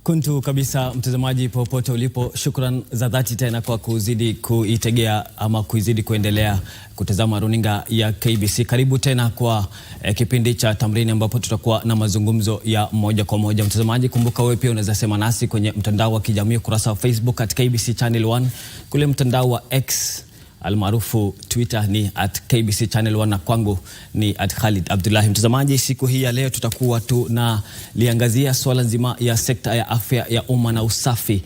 Kuntu kabisa mtazamaji popote ulipo, shukran za dhati tena kwa kuzidi kuitegea ama kuzidi kuendelea kutazama runinga ya KBC. Karibu tena kwa kipindi cha Tamrini ambapo tutakuwa na mazungumzo ya moja kwa moja. Mtazamaji, kumbuka wewe pia unaweza sema nasi kwenye mtandao wa kijamii, kurasa wa Facebook at KBC Channel 1, kule mtandao wa X almaarufu Twitter ni @KBC Channel 1 na kwangu ni @Khalid Abdullahi. Mtazamaji, siku hii ya leo tutakuwa tunaliangazia swala nzima ya sekta ya afya ya umma na usafi.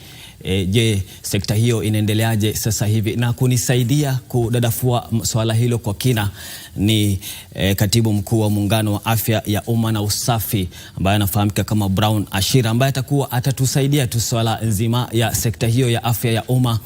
Je, sekta hiyo inaendeleaje sasa hivi? Na kunisaidia kudadafua swala hilo kwa kina ni katibu mkuu wa muungano wa afya ya umma na usafi ambaye anafahamika kama Brown Ashira, ambaye atatusaidia tu swala nzima ya sekta hiyo ya afya ya umma,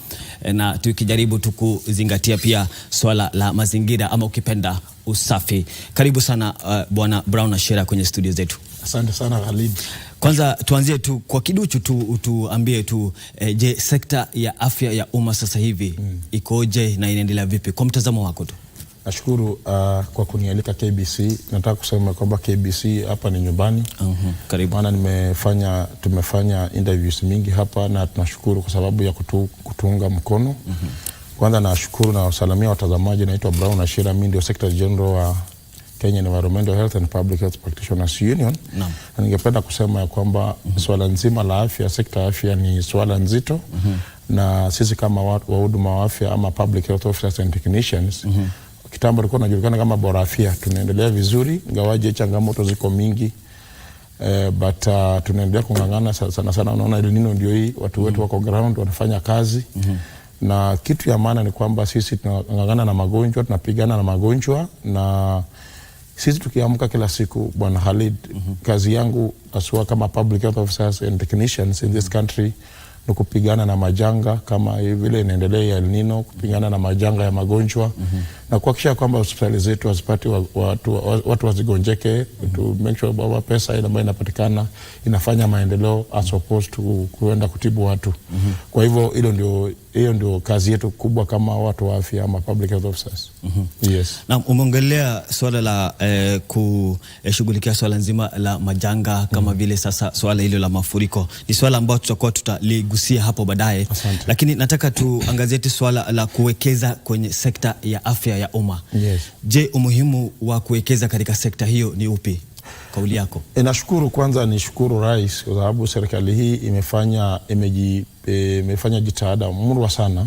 na tukijaribu kuzingatia pia swala la mazingira ama ukipenda usafi. Karibu sana bwana Brown Ashira kwenye studio zetu. Asante sana Khalid. Kwanza tuanzie tu kwa kiduchu tuambie tu je, sekta ya afya ya umma sasa hivi ikoje na inaendelea vipi kwa mtazamo wako tu? Nashukuru kwa kunialika KBC. Nataka kusema kwamba KBC hapa ni nyumbani. Karibu. Maana tumefanya interviews mingi hapa na tunashukuru kwa sababu ya kutuunga mkono. Kwanza nashukuru na wasalamia watazamaji. Naitwa Brown Ashira, mimi ndio Secretary General wa Kenya Environmental Health and Public Health Practitioners Union. Na ningependa kusema ya kwamba swala nzima la afya, sekta ya afya ni swala nzito. Na sisi kama wahuduma wa afya ama public health officers and technicians, kitambo tulikuwa tunajulikana kama bora afya. Tunaendelea vizuri ingawaje changamoto ziko mingi. But tunaendelea kungangana sana. Unaona El Nino ndio hii, watu wetu wako ground wanafanya kazi. Na kitu ya maana ni kwamba sisi tunangangana na magonjwa, tunapigana na magonjwa, na sisi tukiamka kila siku bwana Khalid, kazi yangu aswa kama public health officers and technicians in this country ni kupigana na majanga kama vile inaendelea ya El Nino, kupigana na majanga ya magonjwa, na kuhakikisha kwamba hospitali zetu hazipati watu wazigonjeke, to make sure kwamba pesa ile ambayo inapatikana inafanya maendeleo as opposed to kuenda kutibu watu. Kwa hivyo hiyo ndio kazi yetu kubwa kama watu wa afya ama public health officers. Yes. Na umeongelea swala la kushughulikia swala nzima la majanga kama vile sasa swala hilo la mafuriko. Ni swala ambalo tutakuwa tutaligusia hapo baadaye. Lakini nataka tuangazie swala la kuwekeza kwenye sekta ya afya ya umma. Yes. Je, umuhimu wa kuwekeza katika sekta hiyo ni upi? Kauli yako. Nashukuru, kwanza nishukuru Rais kwa sababu serikali hii imefanya jitihada murwa sana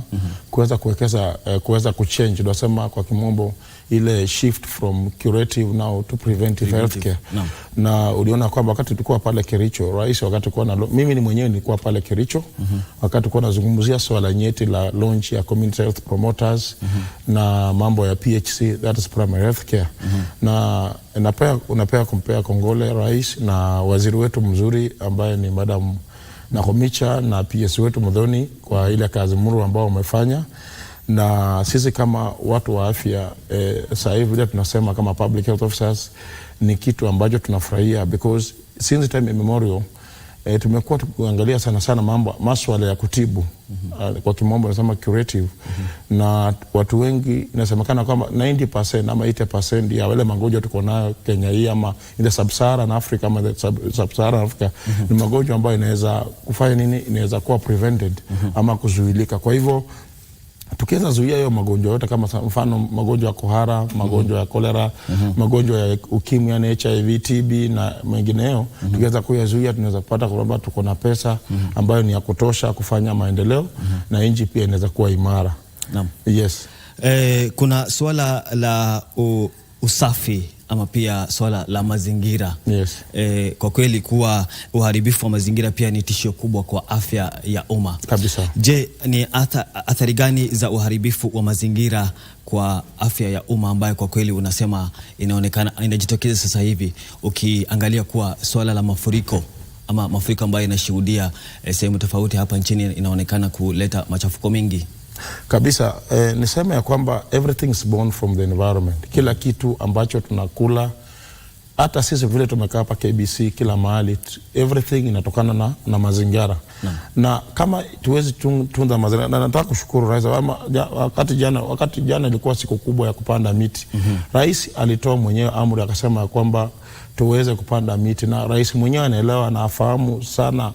kuweza kuwekeza, kuweza kuchange, tunasema kwa kimombo ile shift from curative now to preventive healthcare. Na uliona kwamba wakati tulikuwa pale Kericho, Rais wakati kwa mimi ni mwenyewe nilikuwa pale Kericho, wakati kwa nazungumzia swala nyeti la launch ya community health promoters na mambo ya PHC, that is primary healthcare. Na kumpea kongole Rais na waziri wetu mzuri ambaye ni Madam Nahomicha na PS wetu Mudhoni kwa ile kazi muru ambao wamefanya. Na sisi kama watu wa afya sasa hivi vile tunasema kama public health officers ni kitu ambacho tunafurahia, because since time immemorial tumekuwa tukiangalia sana masuala ya kutibu, kwa kimombo nasema curative. Na watu wengi inasemekana kwamba 90% ama 80% ya wale magonjwa tuko nayo Kenya hii ama ile sub-Saharan Africa ama sub-Saharan Africa ni magonjwa ambayo inaweza kufanya nini, inaweza kuwa prevented ama kuzuilika. Kwa hivyo tukiweza zuia hiyo magonjwa yote kama mfano magonjwa ya kuhara, magonjwa ya kolera, magonjwa ya ukimwi yani HIV, TB na mengineyo, tukiweza kuyazuia tunaweza kupata kwamba tuko na pesa ambayo ni ya kutosha kufanya maendeleo na nchi pia inaweza kuwa imara. Naam. Yes. Kuna swala la usafi ama pia swala la mazingira. Yes. Kwa kweli kuwa uharibifu wa mazingira pia ni tishio kubwa kwa afya ya umma. Kabisa. Je, ni athari gani za uharibifu wa mazingira kwa afya ya umma ambayo kwa kweli unasema inaonekana inajitokeza sasa hivi, ukiangalia kuwa swala la mafuriko ama mafuriko ambayo inashuhudia sehemu tofauti hapa nchini inaonekana kuleta machafuko mengi? Kabisa. Niseme ya kwamba everything is born from the environment. Kila kitu ambacho tunakula, hata sisi vile tumekaa hapa KBC kila mahali, everything inatokana na mazingira. Na kama tuwezi tunza mazingira, na nataka kushukuru Rais, wakati jana ilikuwa siku kubwa ya kupanda miti. Rais alitoa mwenyewe amri akasema kwamba tuweze kupanda miti, na Rais mwenyewe anaelewa na afahamu sana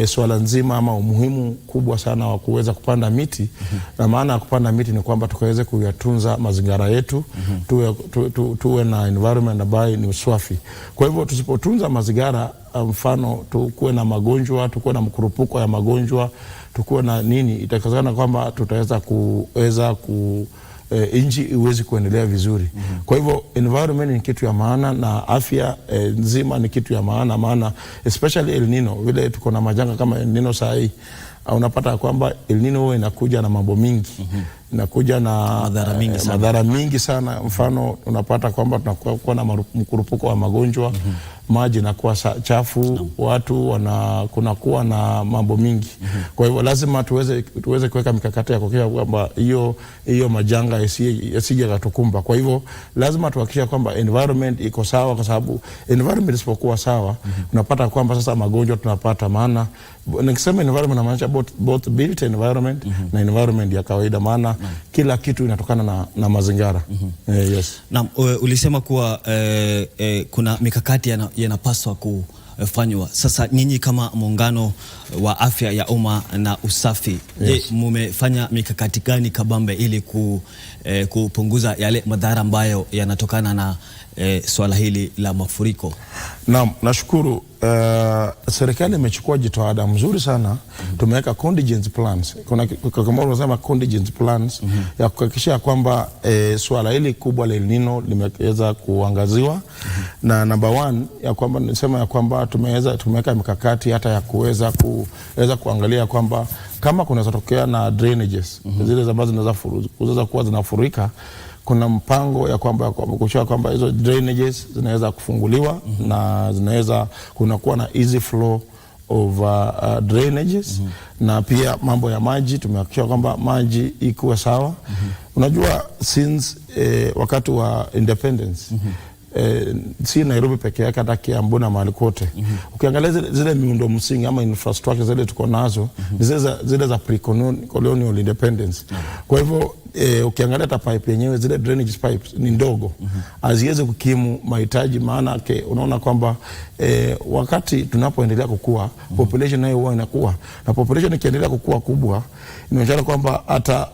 swala nzima ama umuhimu kubwa sana wa kuweza kupanda miti. Na maana ya kupanda miti ni kwamba tukaweze kuyatunza mazingira yetu, tuwe na environment ambayo ni safi. Kwa hivyo tusipotunza mazingira, mfano tukuwe na magonjwa, tukuwe na mkurupuko ya magonjwa, tukuwe na nini, itakazana kwamba tutaweza nchi iwezi kuendelea vizuri. Kwa hivyo environment ni kitu ya maana, na afya nzima ni kitu ya maana, maana especially El Nino, vile tuko na majanga kama El Nino saa hii, unapata kwamba El Nino huwa inakuja na mambo mingi, inakuja na madhara mingi sana. Mfano unapata kwamba tunakuwa na mkurupuko wa magonjwa, maji inakuwa chafu, watu kunakuwa na mambo mingi. Kwa hivyo lazima tuweze kuweka mikakati ya kuhakikisha kwamba hiyo majanga yasije katukumba. Kwa hivyo lazima tuhakikisha kwamba environment iko sawa, kwa sababu environment isipokuwa sawa, unapata kwamba sasa magonjwa tunapata. Maana nikisema environment namaanisha both built environment na environment ya kawaida, maana kila kitu inatokana na mazingira. Yes. Na ulisema kuwa kuna mikakati yanapaswa kufanywa. Sasa nyinyi kama muungano wa afya ya umma na usafi, je, mumefanya mikakati gani kabambe ili kupunguza yale madhara ambayo yanatokana na swala hili la mafuriko? Naam, nashukuru. Serikali imechukua jitihada mzuri sana. Tumeweka contingency plans. Kama unasema contingency plans ya kuhakikisha kwamba swala hili kubwa la El Nino limeweza kuangaziwa. Na number one ya kwamba nisema ya kwamba tumeweka mikakati hata ya kuweza kuangalia kwamba kama kunaweza tokea na drainages zile ambazo zinaweza kuwa zinafurika, kuna mpango ya kwamba kuhakikisha kwamba hizo drainages zinaweza kufunguliwa na zinaweza kunakuwa na easy flow of drainages. Na pia mambo ya maji tumehakikisha kwamba maji ikuwe sawa. Unajua since wakati wa independence, si Nairobi peke yake, hata Kiambu na mahali kote, ukiangalia zile miundo msingi ama infrastructure zile tuko nazo, zile za pre-colonial independence. Kwa hivyo ukiangalia hata pipe yenyewe, zile drainage pipes ni ndogo, haziwezi kukimu mahitaji. Maana unaona kwamba wakati tunapoendelea kukua, population nayo huwa inakuwa, na population ikiendelea kukua kubwa, inaonyesha kwamba hata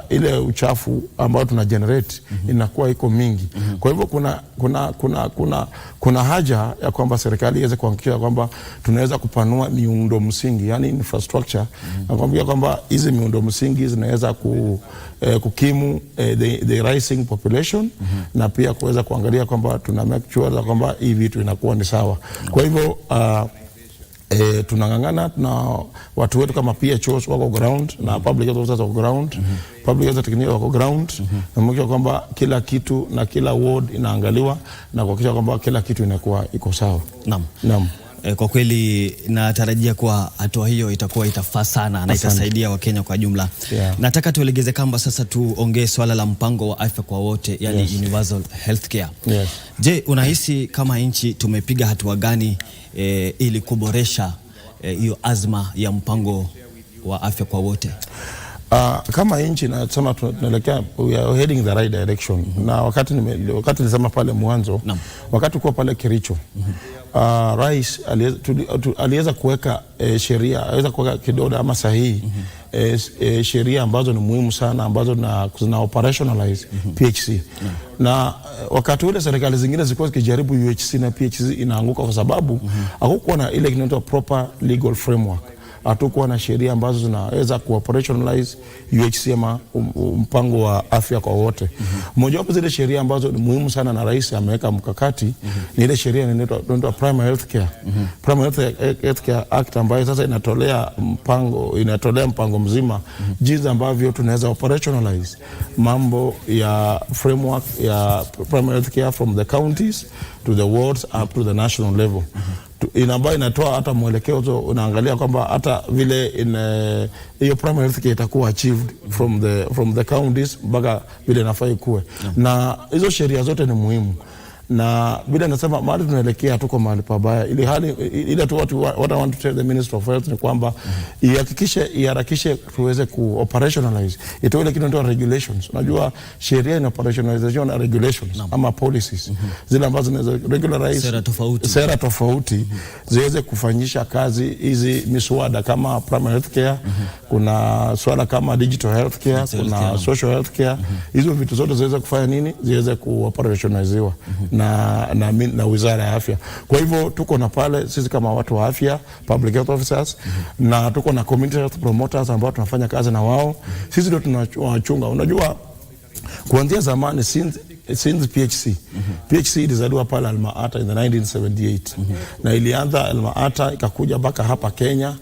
ile uchafu ambao tuna generate inakuwa iko mingi. Kwa hivyo kuna haja ya kwamba serikali iweze kuhakikisha kwamba tunaweza kupanua miundo msingi, yani infrastructure, na kuhakikisha kwamba hizi miundo msingi zinaweza kukimu the rising population, na pia kuweza kuangalia kwamba tuna make sure kwamba hii vitu inakuwa ni sawa. Kwa hivyo tunangangana na watu wetu kama PHOs wako ground na public health officers wako ground, public health technicians wako ground, na mwisho kwamba kila kitu na kila ward inaangaliwa na kuhakikisha kwamba kila kitu inakuwa iko sawa. Naam. Kwa kweli natarajia kuwa hatua hiyo itafaa sana na itasaidia Wakenya kwa jumla. Nataka tuelegeze kamba sasa, tuongee swala la mpango wa afya kwa wote, yani universal healthcare. Je, unahisi kama nchi tumepiga hatua gani ili kuboresha hiyo azma ya mpango wa afya kwa wote? Kama nchi nasema tunaelekea, we are heading the right direction. Na wakati nilisema pale mwanzo, wakati kwa pale Kericho, rais aliweza kuweka sheria, aliweza kuweka kidogo ama sahihi sheria ambazo ni muhimu sana, ambazo zina operationalize PHC. Na wakati ule serikali zingine zilikuwa zikijaribu UHC na PHC inaanguka kwa sababu hakukuwa na ile inaitwa proper legal framework. Hatukuwa na sheria ambazo zinaweza kuoperationalize UHC ama mpango wa afya kwa wote. Moja wapo zile sheria ambazo ni muhimu sana na rais ameweka mkakati ni ile sheria inaitwa Primary Healthcare. Primary Healthcare Act, ambayo sasa inatolea mpango mzima jinsi ambavyo tunaweza operationalize mambo ya framework ya primary healthcare from the counties to the wards up to the national level. Ambayo inatoa hata mwelekeo, unaangalia kwamba hata vile hiyo primary health care itakuwa achieved from the counties mpaka vile inafaa ikuwe. Na hizo sheria zote ni muhimu, na bila nasema mahali tunaelekea tuko mahali pabaya. Ili hali ile tu what I want to tell the Minister of Health ni kwamba iharakishe tuweze ku operationalize itoe ile kitu ndio regulations. Unajua sheria ina operationalization na regulations ama policies zile ambazo zinaweza regularize sera tofauti ziweze kufanyisha kazi hizi miswada kama primary health care, kuna swala kama digital health care, kuna social health care. Hizo vitu zote ziweze kufanya nini? Ziweze ku operationalizewa na Wizara ya Afya. Kwa hivyo tuko na pale sisi kama watu wa afya, public health officers, na tuko na community health promoters ambao tunafanya kazi na wao. Sisi ndio tunawachunga. Unajua kuanzia zamani since PHC ilizaliwa pale Alma-Ata in the 1978 na ilianza Alma-Ata ikakuja mpaka hapa Kenya.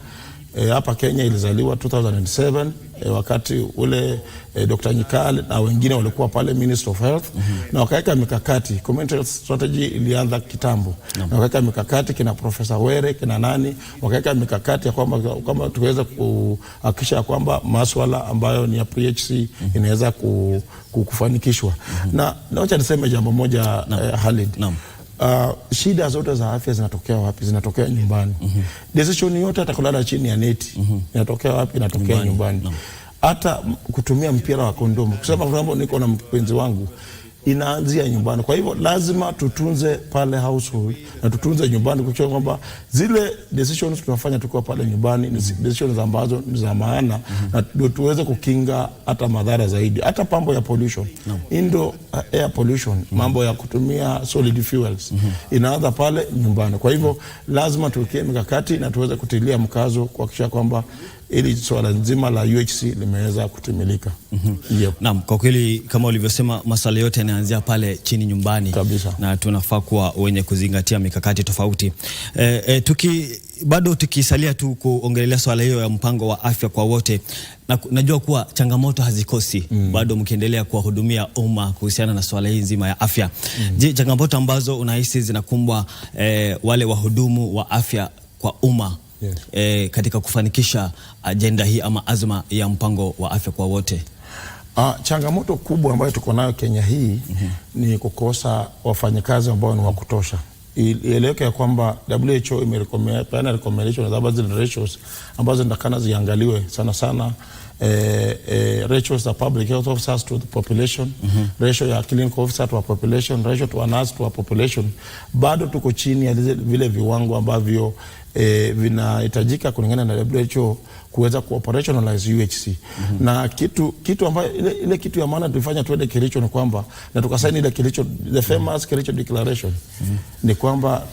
Hapa Kenya ilizaliwa 2007 wakati ule Dr. Nyikali na wengine walikuwa pale Minister of Health na wakaweka mikakati. Community health strategy ilianza kitambo na wakaweka mikakati kina Professor Were kina nani, wakaweka mikakati ya kwamba tuweze kuhakikisha kwamba masuala ambayo ni ya PHC inaweza kufanikishwa. Na acha niseme jambo moja Halid. Shida zote za afya zinatokea wapi? Zinatokea nyumbani. Decision yote atakulala chini ya neti inatokea wapi? Inatokea nyumbani. Hata kutumia mpira wa kondomu, kusema kwamba niko na mpenzi wangu, inaanzia nyumbani. Kwa hivyo lazima tutunze pale household na tutunze nyumbani, kwa kwamba zile decisions tunafanya tukiwa pale nyumbani ni decisions ambazo ni za maana na ndio tuweze kukinga hata madhara zaidi. Hata mambo ya pollution, indoor air pollution, mambo ya kutumia solid fuels inaanza pale nyumbani. Kwa hivyo lazima tuweke mikakati na tuweze kutilia mkazo kuhakikisha kwamba ili swala nzima la UHC limeweza kutimilika. Naam, kwa kweli kama ulivyosema masuala yote yanaanzia pale chini nyumbani kabisa, na tunafaa kuwa wenye kuzingatia mikakati tofauti. Bado tukisalia tu kuongelea swala hiyo ya mpango wa afya kwa wote, na najua kuwa changamoto hazikosi bado mkiendelea kuwahudumia umma kuhusiana na swala hii nzima ya afya. Je, changamoto ambazo unahisi zinakumbwa wale wahudumu wa afya kwa umma katika kufanikisha agenda hii ama azma ya mpango wa afya kwa wote? Changamoto kubwa ambayo tuko nayo Kenya hii ni kukosa wafanyakazi ambao ni wa kutosha. Ieleweke ya kwamba WHO imerecommend recommendations about the ratios ambazo ndakana ziangaliwe sana ratios za public health officers to the population, ratio ya clinical officer to a population, ratio to a nurse to a population. Bado tuko chini ya vile viwango ambavyo vinahitajika kulingana na WHO kuweza ku-operationalize UHC. Na kitu ambayo ile kitu ya maana tulifanya tuende Kericho ni kwamba na tukasaini ile Kericho, the famous Kericho declaration, ni kwamba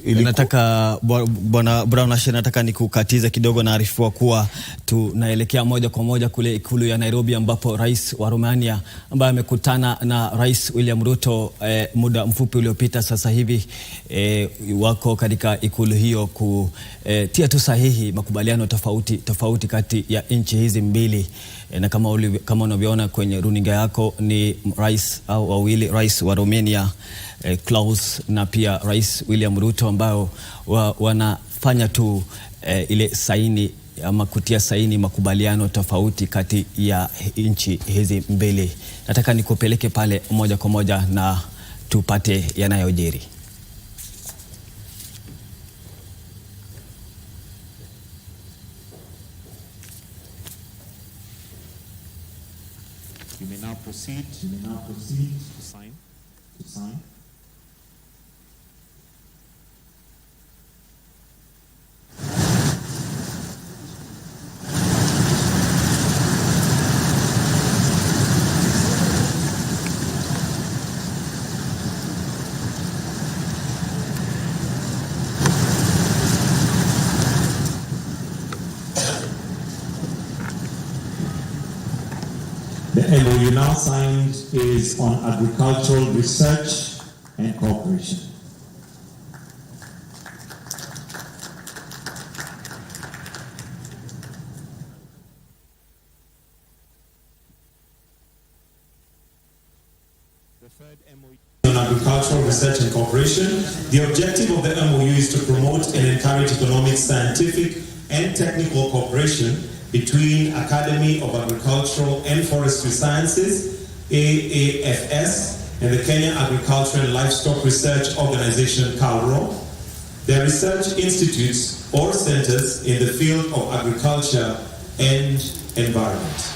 nataka Bwana Brown Ashe, nataka nikukatiza kidogo na arifu kuwa tunaelekea moja kwa moja kule ikulu ya Nairobi, ambapo rais wa Romania ambaye amekutana na Rais William Ruto muda mfupi uliopita sasa hivi wako katika ikulu hiyo kutia tu sahihi makubaliano tofauti kati ya nchi hizi mbili. Na kama unavyoona kwenye runinga yako ni rais au wawili, rais wa Romania Klaus na pia Rais William Ruto, ambao wanafanya tu ile saini ama kutia saini makubaliano tofauti kati ya nchi hizi mbili. Nataka nikupeleke pale moja kwa moja na tupate yanayojiri. You may now proceed to sign. The MOU now signed is on agricultural research and cooperation. The third MOU on agricultural research and cooperation. The objective of the MOU is to promote and encourage economic, scientific, and technical cooperation between Academy of Agricultural and Forestry Sciences, AAFS, and the Kenya Agriculture and Livestock Research Organization, KALRO. They are research institutes or centers in the field of agriculture and environment.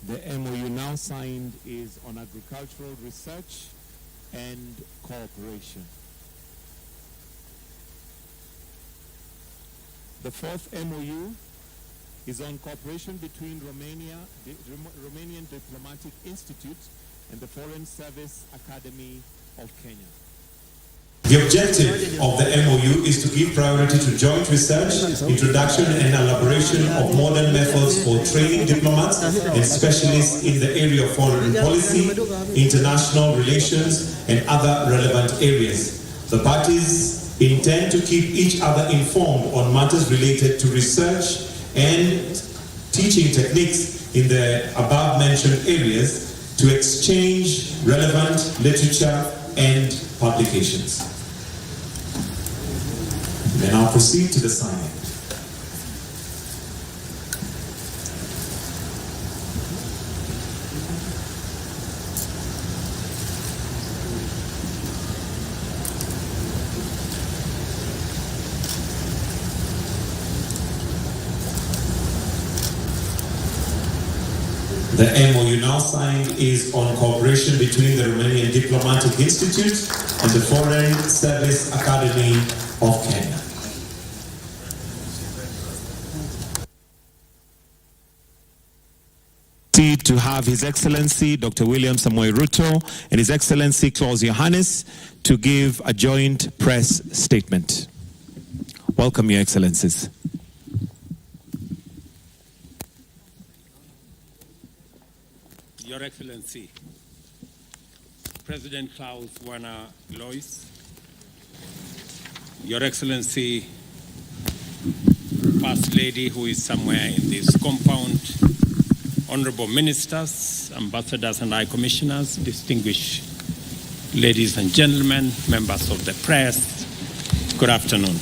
The MOU now signed is on agricultural research and cooperation. The fourth MOU is on cooperation between Romania, the Romanian Diplomatic Institute and the Foreign Service Academy of Kenya. The objective of the MOU is to give priority to joint research, introduction and elaboration of modern methods for training diplomats and specialists in the area of foreign policy, international relations and other relevant areas. The parties intend to keep each other informed on matters related to research and teaching techniques in the above mentioned areas to exchange relevant literature and publications. We now proceed to the signing. The MOU now signed is on cooperation between the Romanian Diplomatic Institute and the Foreign Service Academy of Kenya. To have His Excellency Dr. William Samoei Ruto and His Excellency Claus Iohannis to give a joint press statement. Welcome, Your Excellencies. Your Excellency, President Klaus Wana Lois, Your Excellency, First Lady who is somewhere in this compound, honorable ministers, ambassadors and high commissioners, distinguished ladies and gentlemen, members of the press, good afternoon.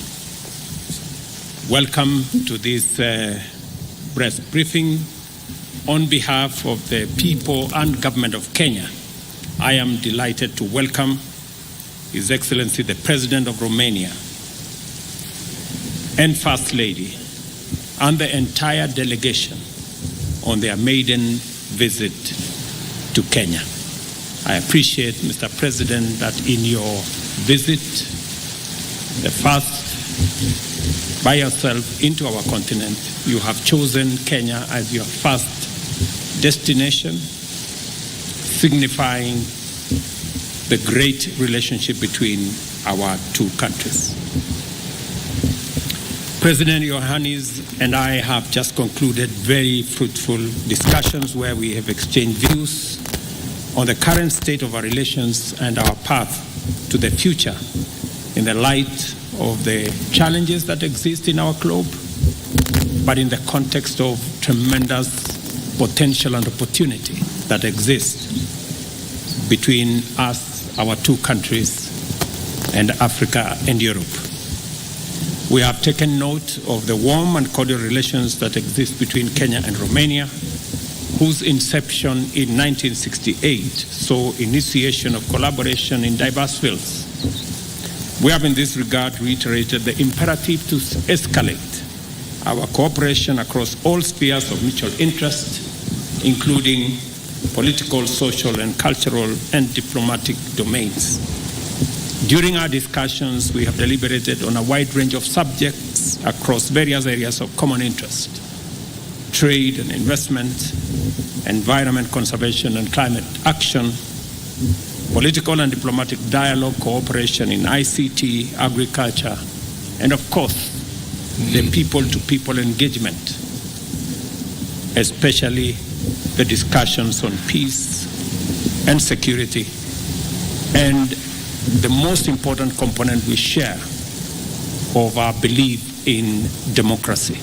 Welcome to this press briefing. On behalf of the people and government of Kenya, I am delighted to welcome His Excellency the President of Romania and First Lady and the entire delegation on their maiden visit to Kenya. I appreciate, Mr. President, that in your visit, the first by yourself into our continent, you have chosen Kenya as your first destination, signifying the great relationship between our two countries. President Iohannis and I have just concluded very fruitful discussions where we have exchanged views on the current state of our relations and our path to the future in the light of the challenges that exist in our globe, but in the context of tremendous potential and opportunity that exists between us, our two countries, and Africa and Europe. We have taken note of the warm and cordial relations that exist between Kenya and Romania, whose inception in 1968 saw initiation of collaboration in diverse fields. We have in this regard reiterated the imperative to escalate our cooperation across all spheres of mutual interest, including political, social, and cultural and diplomatic domains. During our discussions, we have deliberated on a wide range of subjects across various areas of common interest: trade and investment, environment conservation and climate action, political and diplomatic dialogue, cooperation in ICT, agriculture, and of course, the people-to-people engagement, especially the discussions on peace and security, and the most important component we share of our belief in democracy.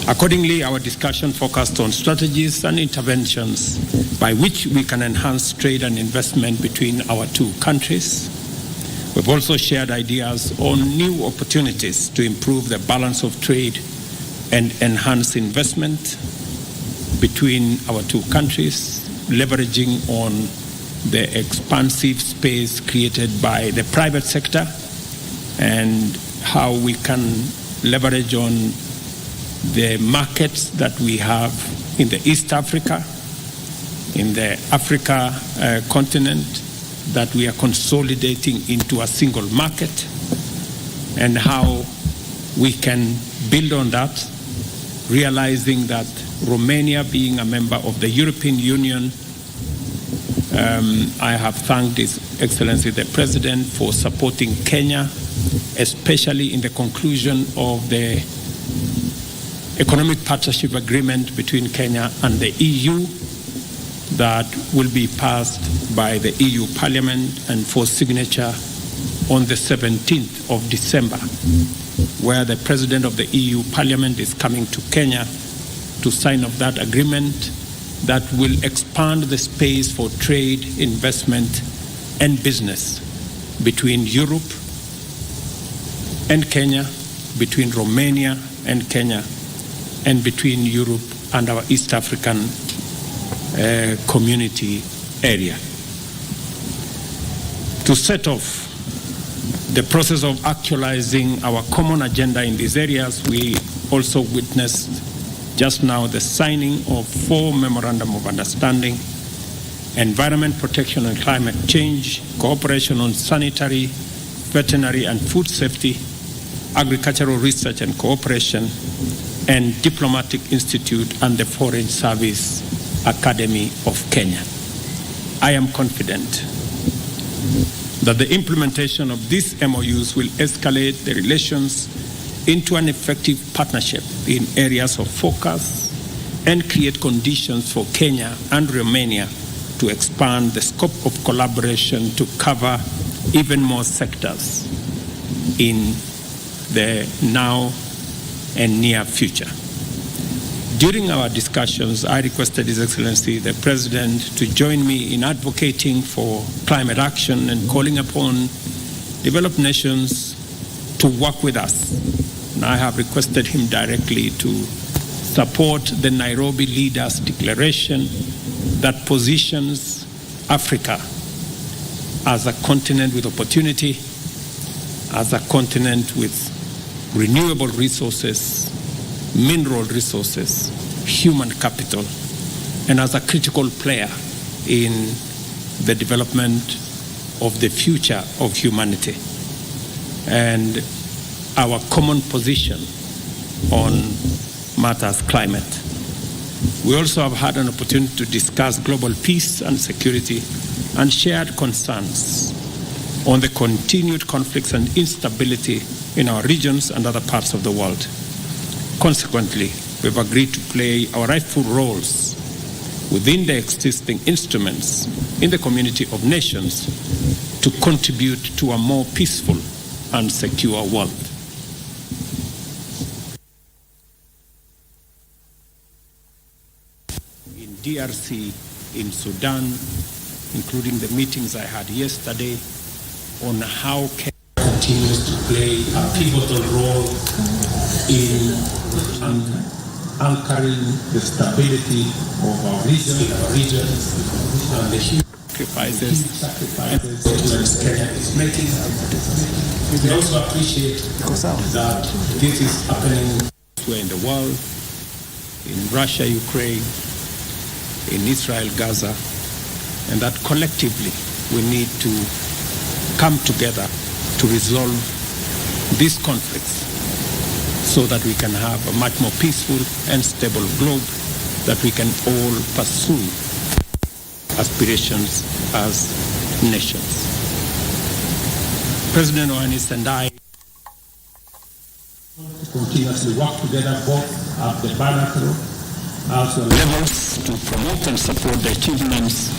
Accordingly, our discussion focused on strategies and interventions by which we can enhance trade and investment between our two countries. We've also shared ideas on new opportunities to improve the balance of trade and enhance investment between our two countries, leveraging on the expansive space created by the private sector and how we can leverage on the markets that we have in the East Africa, in the Africa continent, that we are consolidating into a single market, and how we can build on that, realizing that Romania being a member of the European Union, I have thanked His Excellency the President for supporting Kenya, especially in the conclusion of the Economic Partnership Agreement between Kenya and the EU that will be passed by the EU Parliament and for signature on the 17th of December, where the President of the EU Parliament is coming to Kenya to sign off that agreement that will expand the space for trade, investment, and business between Europe and Kenya, between Romania and Kenya, and between Europe and our East African community area. To set off the process of actualizing our common agenda in these areas, we also witnessed just now the signing of 4 memorandum of understanding: environment protection and climate change, cooperation on sanitary, veterinary and food safety, agricultural research and cooperation, and Diplomatic Institute and the Foreign Service Academy of Kenya. I am confident that the implementation of these MOUs will escalate the relations into an effective partnership in areas of focus and create conditions for Kenya and Romania to expand the scope of collaboration to cover even more sectors in the now and near future. During our discussions, I requested His Excellency the President to join me in advocating for climate action and calling upon developed nations to work with us. And I have requested him directly to support the Nairobi Leaders Declaration that positions Africa as a continent with opportunity, as a continent with renewable resources, mineral resources, human capital, and as a critical player in the development of the future of humanity. And our common position on matters climate. We also have had an opportunity to discuss global peace and security and shared concerns on the continued conflicts and instability in our regions and other parts of the world. Consequently, we've agreed to play our rightful roles within the existing instruments in the community of nations to contribute to a more peaceful and secure world. In DRC, in Sudan, including the meetings I had yesterday on how Kenya continues to play a pivotal role in anchoring the stability of our region, and the huge sacrifices Kenya is making. We also appreciate that this is happening elsewhere in the world, in Russia, Ukraine, in Israel, Gaza, and that collectively we need to come together to resolve these conflicts so that we can have a much more peaceful and stable globe that we can all pursue aspirations as nations. President Iohannis and I continuously work together both at the bilateral, levels to promote and support the achievements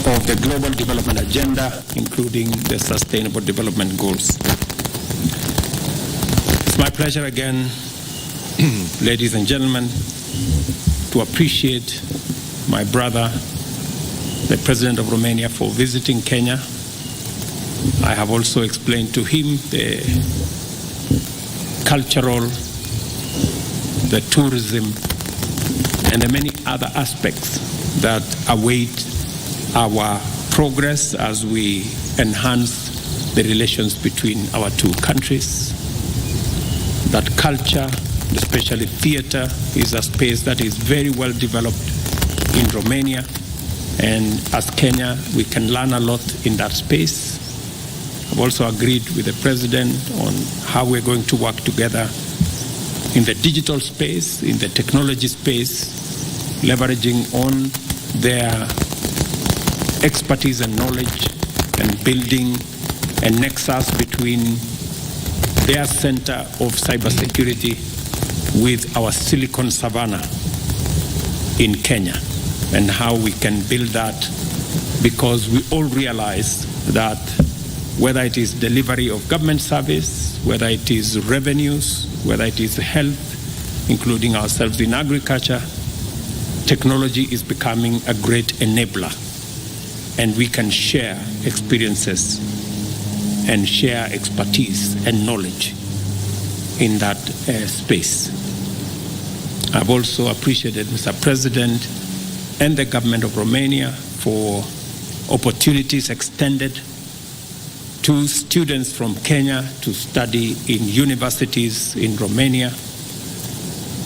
of the Global Development Agenda, including the Sustainable Development Goals. It's my pleasure again, ladies and gentlemen, to appreciate my brother, the President of Romania, for visiting Kenya. I have also explained to him the cultural, the tourism, and the many other aspects that await our progress as we enhance the relations between our two countries. That culture, especially theater, is a space that is very well developed in Romania, and as Kenya, we can learn a lot in that space. I've also agreed with the President on how we're going to work together in the digital space, in the technology space, leveraging on their expertise and knowledge and building a nexus between their center of cybersecurity with our Silicon Savannah in Kenya, and how we can build that, because we all realize that whether it is delivery of government service, whether it is revenues, whether it is health, including ourselves in agriculture, technology is becoming a great enabler, and we can share experiences and share expertise and knowledge in that space. I've also appreciated Mr. President and the government of Romania for opportunities extended to students from Kenya to study in universities in Romania,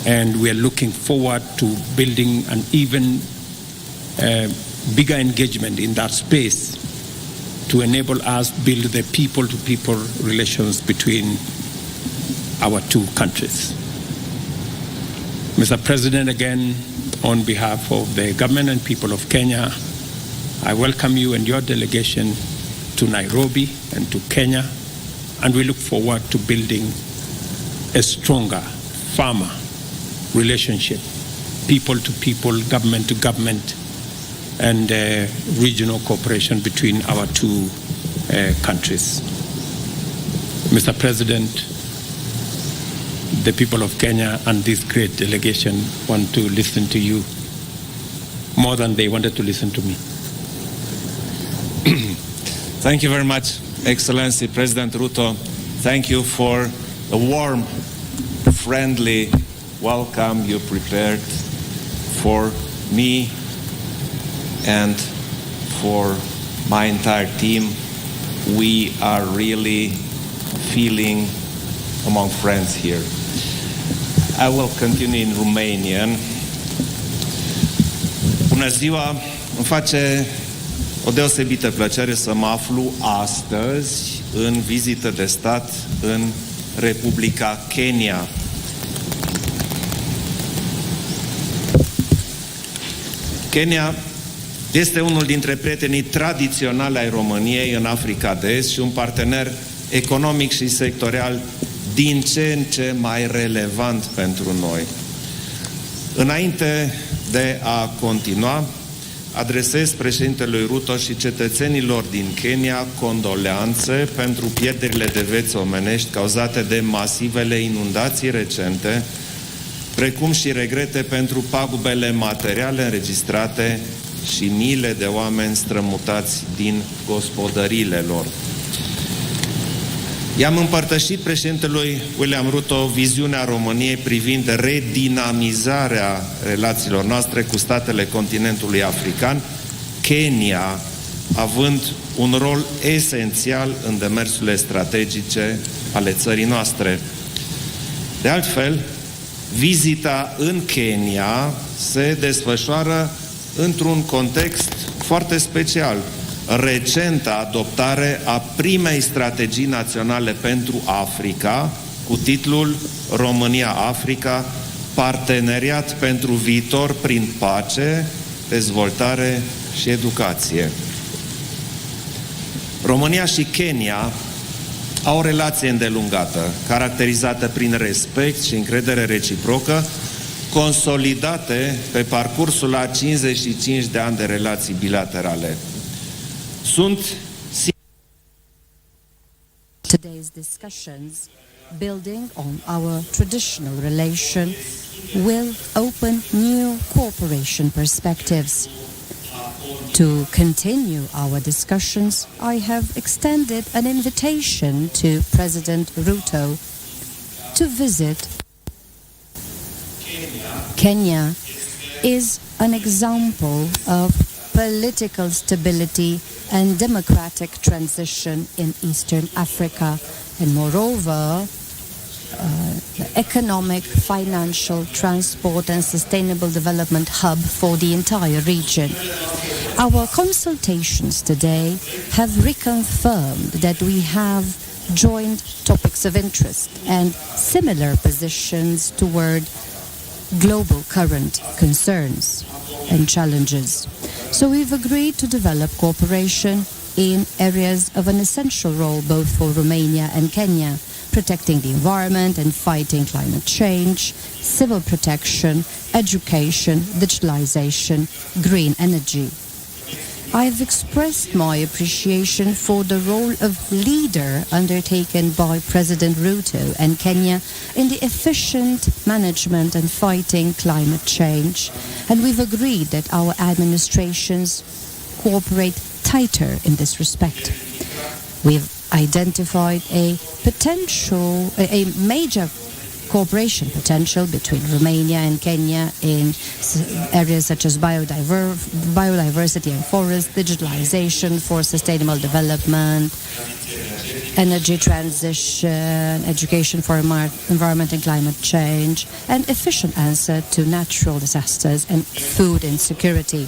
and we are looking forward to building an even bigger engagement in that space to enable us build the people-to-people relations between our two countries. Mr. President, again, on behalf of the government and people of Kenya, I welcome you and your delegation to Nairobi and to Kenya, and we look forward to building a stronger, firmer relationship, people to people, government to government, and regional cooperation between our two countries. Mr. President, the people of Kenya and this great delegation want to listen to you more than they wanted to listen to me. Thank you very much, Excellency President Ruto. Thank you for the warm, friendly welcome you prepared for me and for my entire team. We are really feeling among friends here. I will continue in Romanian. Bună ziua, îmi face o deosebită plăcere să mă aflu astăzi în vizită de stat în Republica Kenya. Kenya este unul dintre prietenii tradiționali ai României în Africa de Est și un partener economic și sectorial din ce în ce mai relevant pentru noi. Înainte de a continua, adresez președintelui Ruto și cetățenilor din Kenya condoleanțe pentru pierderile de vieți omenești cauzate de masivele inundații recente, precum și regrete pentru pagubele materiale înregistrate și miile de oameni strămutați din gospodăriile lor. I-am împărtășit președintelui William Ruto viziunea României privind redinamizarea relațiilor noastre cu statele continentului african, Kenya având un rol esențial în demersurile strategice ale țării noastre. De altfel, vizita în Kenya se desfășoară într-un context foarte special. Recenta adoptare a primei strategii naționale pentru Africa, cu titlul România-Africa, parteneriat pentru viitor prin pace, dezvoltare și educație. România și Kenya au o relație îndelungată, caracterizată prin respect și încredere reciprocă, consolidate pe parcursul a 55 de ani de relații bilaterale. Today's discussions, building on our traditional relation, will open new cooperation perspectives. To continue our discussions, I have extended an invitation to President Ruto to visit Kenya. Is an example of political stability and democratic transition in Eastern Africa, and moreover, the economic, financial, transport and sustainable development hub for the entire region. Our consultations today have reconfirmed that we have joint topics of interest and similar positions toward global current concerns and challenges. So we've agreed to develop cooperation in areas of an essential role both for Romania and Kenya: protecting the environment and fighting climate change, civil protection, education, digitalization, green energy. I've expressed my appreciation for the role of leader undertaken by President Ruto and Kenya in the efficient management and fighting climate change, and we've agreed that our administrations cooperate tighter in this respect. We've identified a major cooperation potential between Romania and Kenya in areas such as biodiversity and forest, digitalization for sustainable development, energy transition, education for environment and climate change, and efficient answer to natural disasters and food insecurity.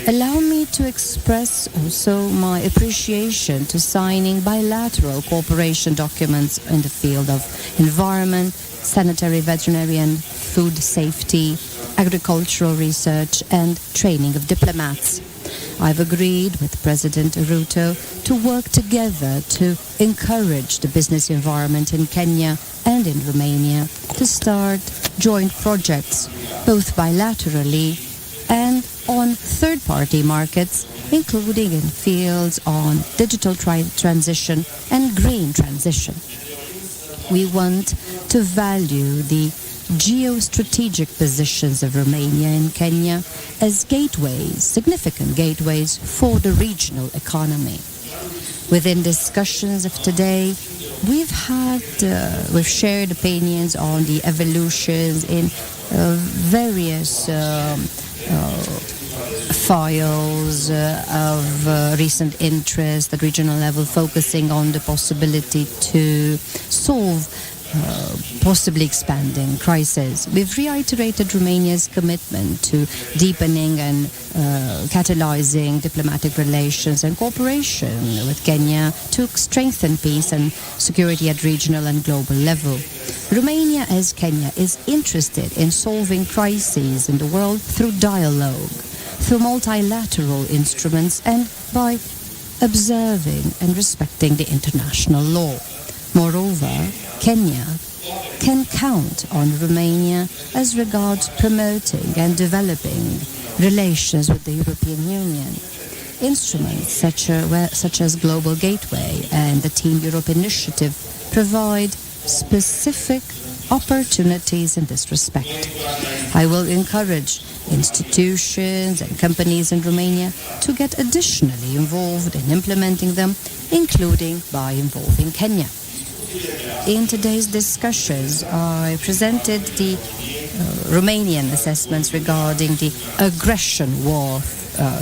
Allow me to express also my appreciation to signing bilateral cooperation documents in the field of environment, sanitary, veterinary and food safety, agricultural research and training of diplomats. I've agreed with President Ruto to work together to encourage the business environment in Kenya and in Romania to start joint projects, both bilaterally and on third-party markets, including in fields on digital transition and green transition. We want to value the geostrategic positions of Romania and Kenya as gateways, significant gateways for the regional economy. Within discussions of today, we've shared opinions on the evolutions in various files of recent interest at regional level, focusing on the possibility to solve possibly expanding crises. We've reiterated Romania's commitment to deepening and catalyzing diplomatic relations and cooperation with Kenya to strengthen peace and security at regional and global level. Romania, as Kenya, is interested in solving crises in the world through dialogue, through multilateral instruments, and by observing and respecting the international law. Moreover, Kenya can count on Romania as regards promoting and developing relations with the European Union. Instruments such as Global Gateway and the Team Europe Initiative provide specific opportunities in this respect. I will encourage institutions and companies in Romania to get additionally involved in implementing them, including by involving Kenya. In today's discussions, I presented the Romanian assessments regarding the aggression war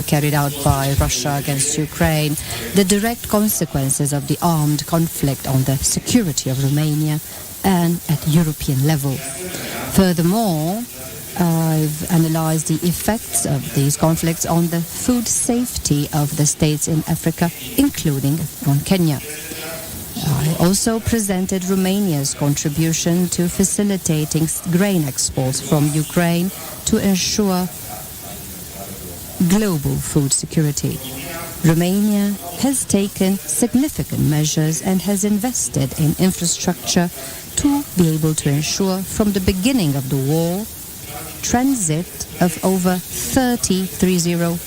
carried out by Russia against Ukraine, the direct consequences of the armed conflict on the security of Romania and at European level. Furthermore, I've analyzed the effects of these conflicts on the food safety of the states in Africa, including on Kenya. I also presented Romania's contribution to facilitating grain exports from Ukraine to ensure global food security. Romania has taken significant measures and has invested in infrastructure to be able to ensure from the beginning of the war transit of over 30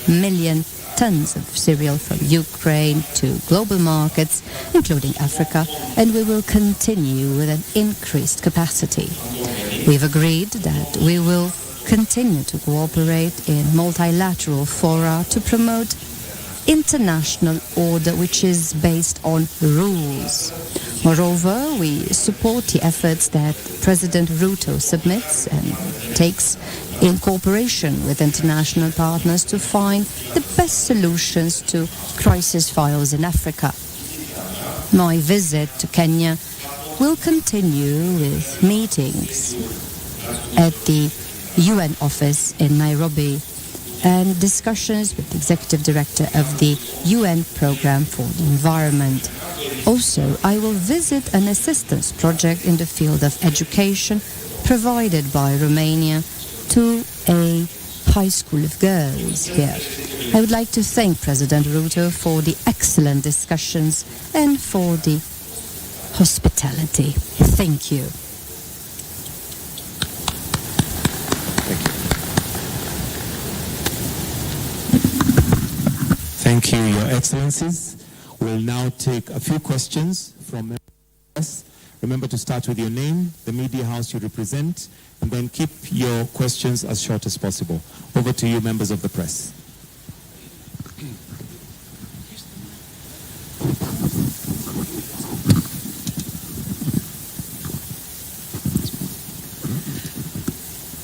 million tons of cereal from Ukraine to global markets, including Africa, and we will continue with an increased capacity. We've agreed that we will continue to cooperate in multilateral fora to promote international order which is based on rules. Moreover, we support the efforts that President Ruto submits and takes in cooperation with international partners to find the best solutions to crisis files in Africa. My visit to Kenya will continue with meetings at the UN office in Nairobi and discussions with the Executive Director of the UN Programme for the Environment. Also, I will visit an assistance project in the field of education provided by Romania to a high school of girls here. I would like to thank President Ruto for the excellent discussions and for the hospitality. Thank you. Thank you, Your Excellencies. We'll now take a few questions from members of the press. Remember to start with your name, the media house you represent, and then keep your questions as short as possible. Over to you, members of the press.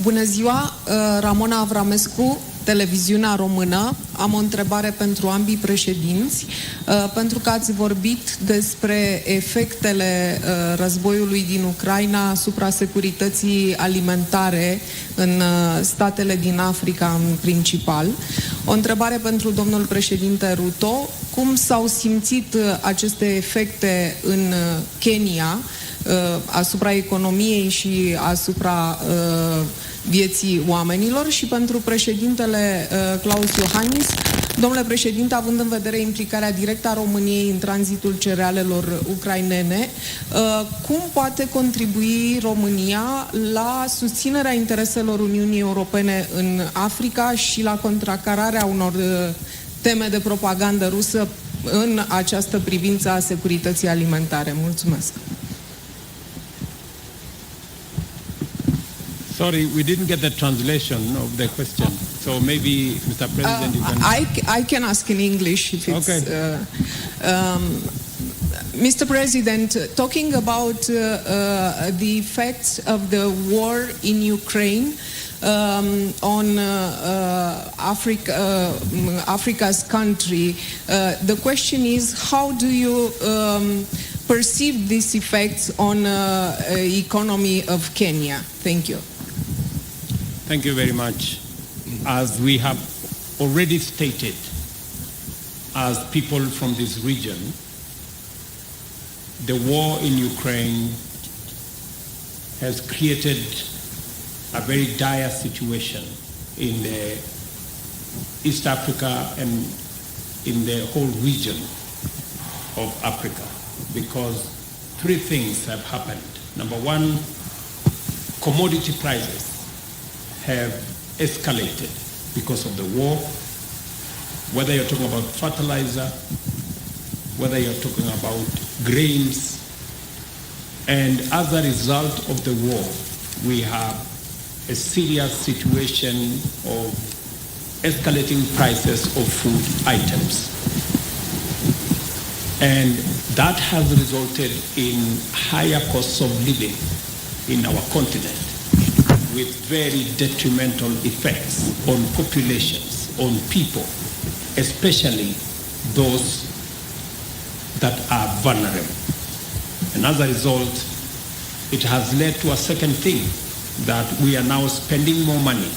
Bună ziua, Ramona Avramescu, Televiziunea Română. Am o întrebare pentru ambii președinți, pentru că ați vorbit despre efectele războiului din Ucraina asupra securității alimentare în statele din Africa în principal. O întrebare pentru domnul președinte Ruto. Cum s-au simțit aceste efecte în Kenya asupra economiei și asupra vieții oamenilor? Și pentru președintele Klaus Iohannis, domnule președinte, având în vedere implicarea directă a României în tranzitul cerealelor ucrainene, cum poate contribui România la susținerea intereselor Uniunii Europene în Africa și la contracararea unor teme de propagandă rusă în această privință a securității alimentare? Mulțumesc! Sorry, we didn't get the translation of the question. So maybe, Mr. President, you can... I can ask in English if it's... Okay. Mr. President, talking about the effects of the war in Ukraine on Africa's country, the question is, how do you perceive these effects on economy of Kenya? Thank you. Thank you very much. As we have already stated, as people from this region, the war in Ukraine has created a very dire situation in the East Africa and in the whole region of Africa, because three things have happened. Number one, commodity prices have escalated because of the war, whether you're talking about fertilizer, whether you're talking about grains, and as a result of the war, we have a serious situation of escalating prices of food items. And that has resulted in higher costs of living in our continent, with very detrimental effects on populations, on people, especially those that are vulnerable. And as a result, it has led to a second thing, that we are now spending more money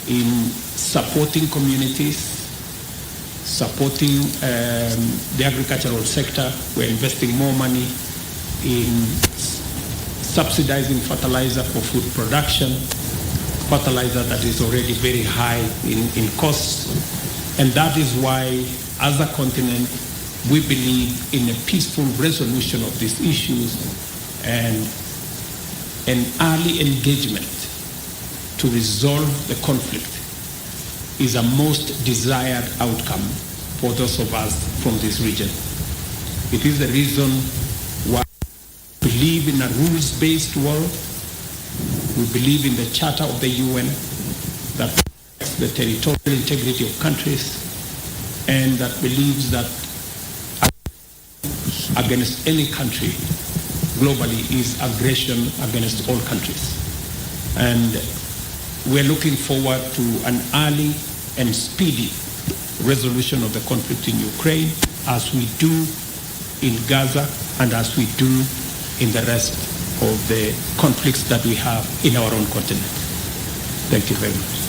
in supporting communities, supporting the agricultural sector. We're investing more money in subsidizing fertilizer for food production, fertilizer that is already very high in costs. And that is why, as a continent, we believe in a peaceful resolution of these issues and an early engagement to to resolve the conflict is a most desired outcome for those of us from this region. It is the reason why we believe in a rules-based world. We believe in the Charter of the UN that protects the territorial integrity of countries and that believes that against any country globally is aggression against all countries. And we're looking forward to an early and speedy resolution of the conflict in Ukraine, as we do in Gaza and as we do in the rest of the conflicts that we have in our own continent. Thank you very much.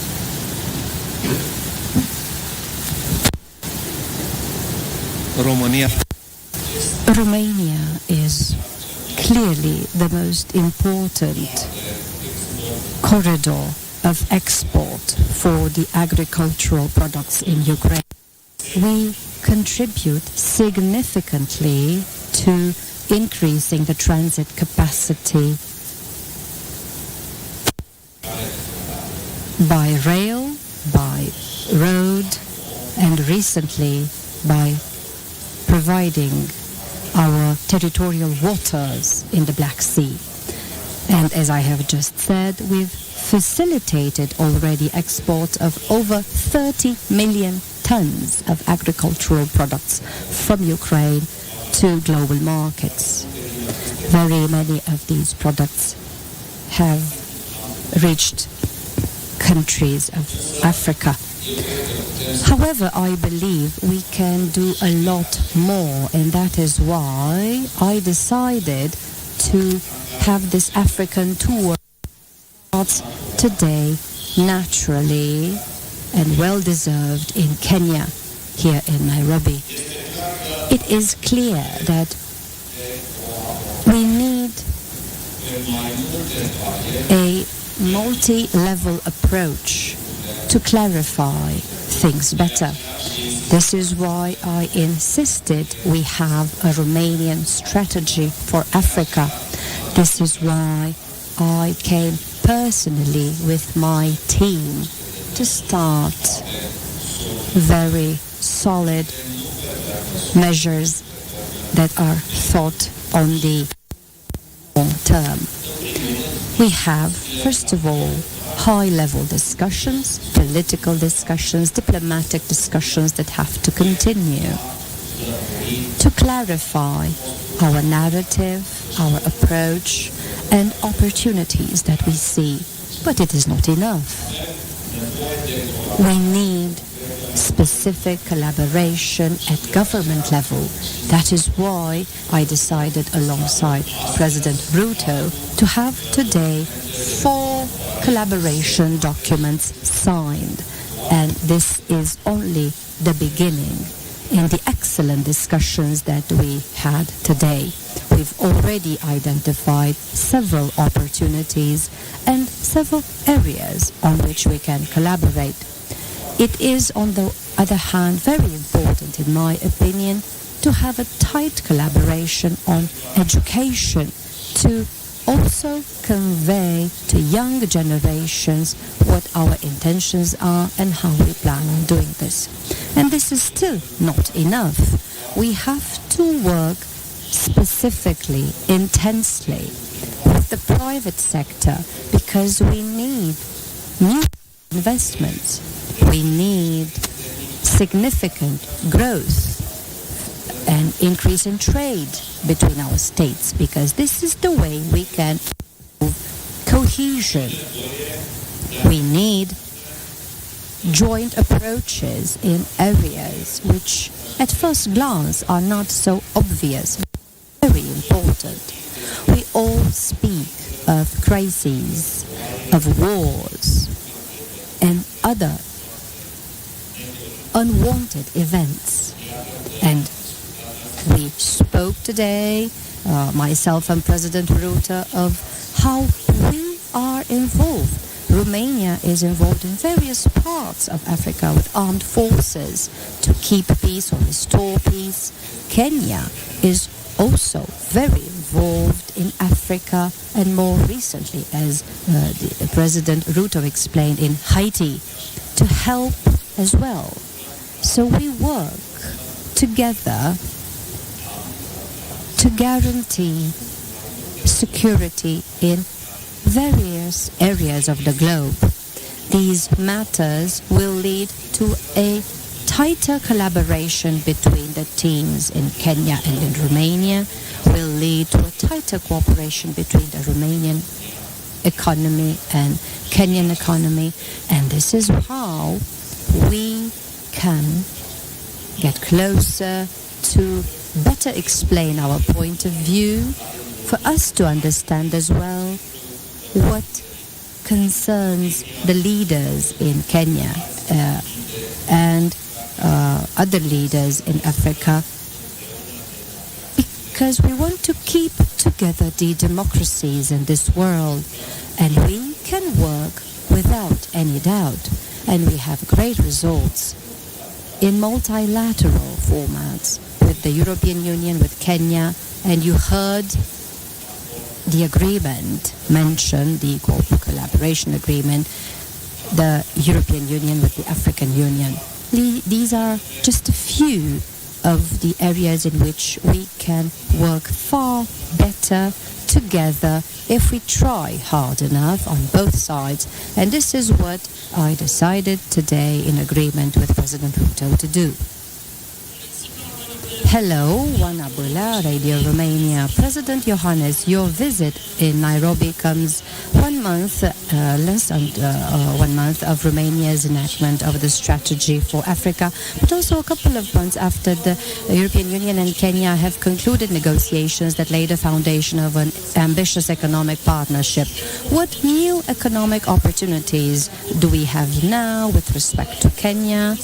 Romania is clearly the most important corridor of export for the agricultural products in Ukraine. We contribute significantly to increasing the transit capacity by rail, by road, and recently by providing our territorial waters in the Black Sea. And as I have just said, we've facilitated already export of over 30 million tons of agricultural products from Ukraine to global markets. Very many of these products have reached countries of Africa. However, I believe we can do a lot more, and that is why I decided to have this African tour starts today naturally and well-deserved in Kenya, here in Nairobi. It is clear that we need a multi-level approach to clarify things better. This is why I insisted we have a Romanian strategy for Africa. This is why I came personally with my team to start very solid measures that are thought on the long term. We have, first of all, high-level discussions, political discussions, diplomatic discussions that have to continue to clarify our narrative, our approach, and opportunities that we see. But it is not enough. We need specific collaboration at government level. That is why I decided alongside President Ruto to have today 4 collaboration documents signed. And this is only the beginning in the excellent discussions that we had today. We've already identified several opportunities and several areas on which we can collaborate. It is, on the other hand, very important, in my opinion, to have a tight collaboration on education, to also convey to young generations what our intentions are and how we plan on doing this. And this is still not enough. We have to work specifically, intensely with the private sector, because we need new investments. We need significant growth and increase in trade between our states, because this is the way we can improve cohesion. We need joint approaches in areas which at first glance are not so obvious, but very important. We all speak of crises, of wars, and other unwanted events. And we spoke today, myself and President Ruto, of how we are involved. Romania is involved in various parts of Africa with armed forces to keep peace or restore peace. Kenya is also very involved in Africa, and more recently, as the President Ruto explained, in Haiti, to help as well. So we work together to guarantee security in various areas of the globe. These matters will lead to a tighter collaboration between the teams in Kenya and in Romania, will lead to a tighter cooperation between the Romanian economy and Kenyan economy, and this is how we can get closer to better explain our point of view, for us to understand as well what concerns the leaders in Kenya and other leaders in Africa, because we want to keep together the democracies in this world, and we can work without any doubt, and we have great results in multilateral formats with the European Union, with Kenya, and you heard the agreement mentioned, the collaboration agreement, the European Union with the African Union. These are just a few of the areas in which we can work far better together if we try hard enough on both sides. And this is what I decided today in agreement with President Ruto to do. Hello, Wanabula, Radio Romania. President Iohannis, your visit in Nairobi comes 1 month, less than 1 month of Romania's enactment of the strategy for Africa, but also a couple of months after the European Union and Kenya have concluded negotiations that laid a foundation of an ambitious economic partnership. What new economic opportunities do we have now with respect to Kenya?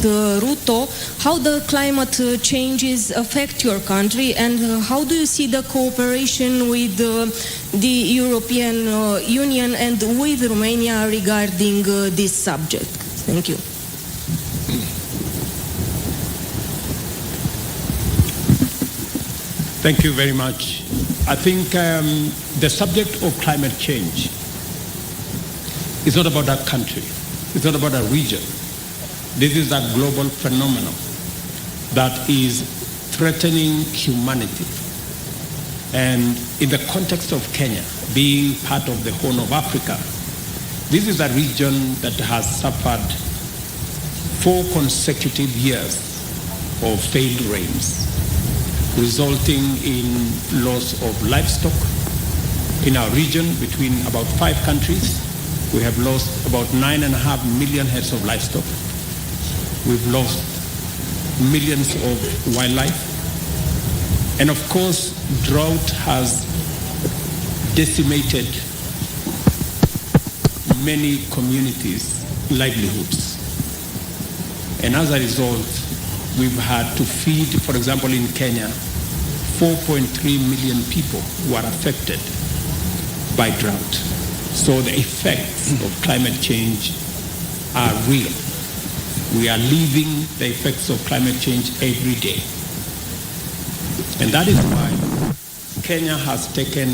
Ruto, how the climate changes affect your country, and how do you see the cooperation with the European Union and with Romania regarding this subject? Thank you. Thank you very much. I think the subject of climate change is not about that country. It's not about a region. This is a global phenomenon that is threatening humanity. And in the context of Kenya, being part of the Horn of Africa, this is a region that has suffered 4 consecutive years of failed rains, resulting in loss of livestock. In our region, between about 5 countries, we have lost about 9.5 million heads of livestock. We've lost millions of wildlife. And of course, drought has decimated many communities' livelihoods. And as a result, we've had to feed, for example, in Kenya, 4.3 million people who are affected by drought. So the effects of climate change are real. We are living the effects of climate change every day. And that is why Kenya has taken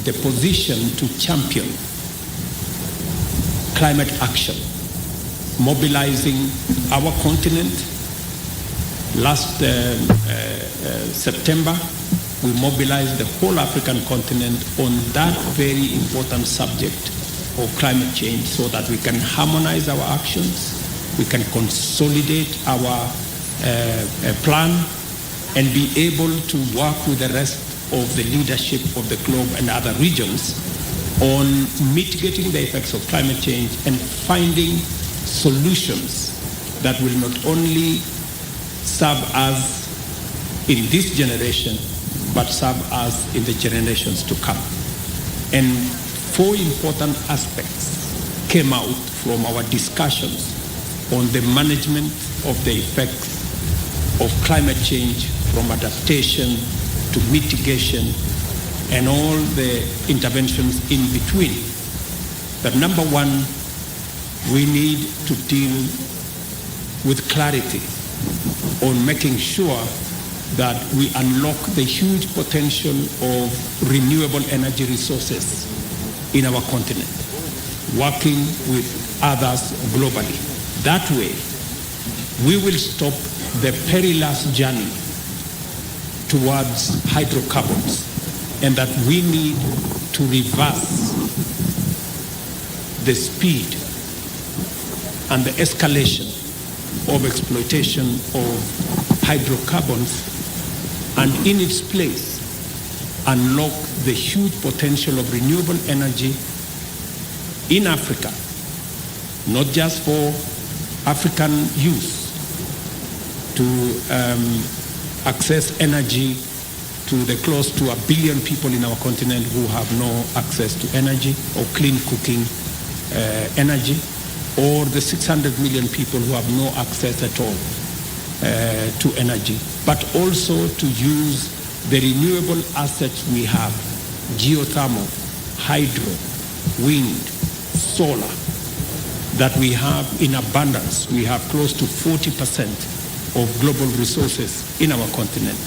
the position to champion climate action, mobilizing our continent. Last September, we mobilized the whole African continent on that very important subject of climate change so that we can harmonize our actions, we can consolidate our plan, and be able to work with the rest of the leadership of the globe and other regions on mitigating the effects of climate change and finding solutions that will not only serve us in this generation, but serve us in the generations to come. And 4 important aspects came out from our discussions on the management of the effects of climate change, from adaptation to mitigation and all the interventions in between. But number 1, we need to deal with clarity on making sure that we unlock the huge potential of renewable energy resources in our continent, working with others globally. That way, we will stop the perilous journey towards hydrocarbons, and that we need to reverse the speed and the escalation of exploitation of hydrocarbons, and in its place unlock the huge potential of renewable energy in Africa, not just for African use, to access energy to the close to 1 billion people in our continent who have no access to energy or clean cooking energy, or the 600 million people who have no access at all to energy, but also to use the renewable assets we have, geothermal, hydro, wind, solar, that we have in abundance. We have close to 40% of global resources in our continent,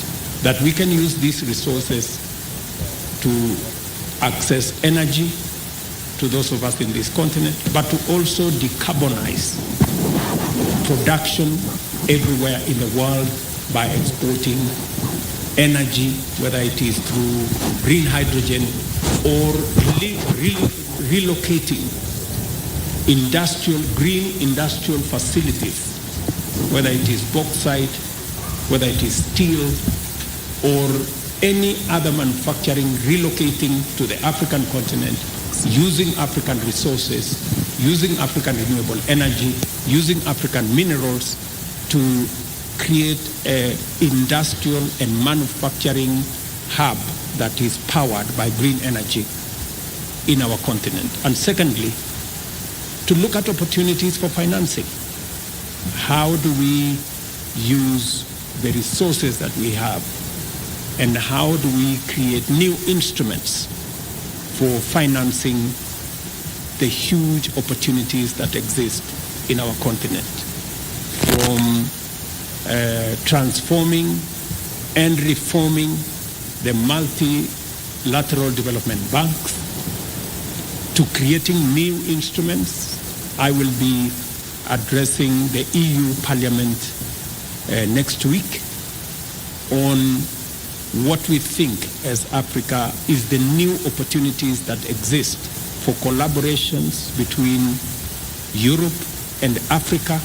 that we can use these resources to access energy to those of us in this continent, but to also decarbonize production everywhere in the world by exporting energy, whether it is through green hydrogen or relocating green industrial facilities, whether it is bauxite, whether it is steel, or any other manufacturing, relocating to the African continent, using African resources, using African renewable energy, using African minerals to create an industrial and manufacturing hub that is powered by green energy in our continent. And secondly, to look at opportunities for financing. How do we use the resources that we have, and how do we create new instruments for financing the huge opportunities that exist in our continent, from transforming and reforming the multilateral development banks to creating new instruments. I will be addressing the EU Parliament next week on what we think as Africa is the new opportunities that exist for collaborations between Europe and Africa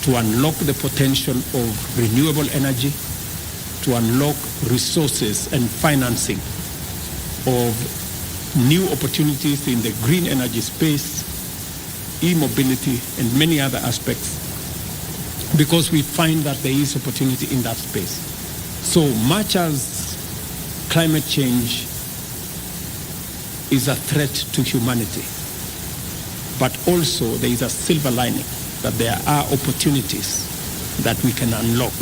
to unlock the potential of renewable energy, to unlock resources and financing of new opportunities in the green energy space, e-mobility, and many other aspects, because we find that there is opportunity in that space. So much as climate change is a threat to humanity, but also there is a silver lining, that there are opportunities that we can unlock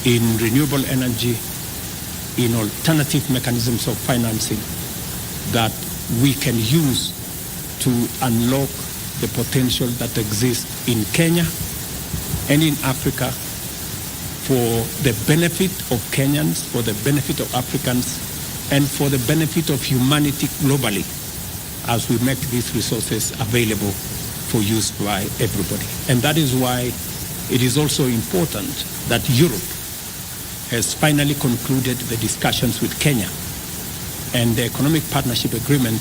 in renewable energy, in alternative mechanisms of financing that we can use to unlock the potential that exists in Kenya and in Africa for the benefit of Kenyans, for the benefit of Africans, and for the benefit of humanity globally, as we make these resources available for use by everybody. And that is why it is also important that Europe has finally concluded the discussions with Kenya, and the economic partnership agreement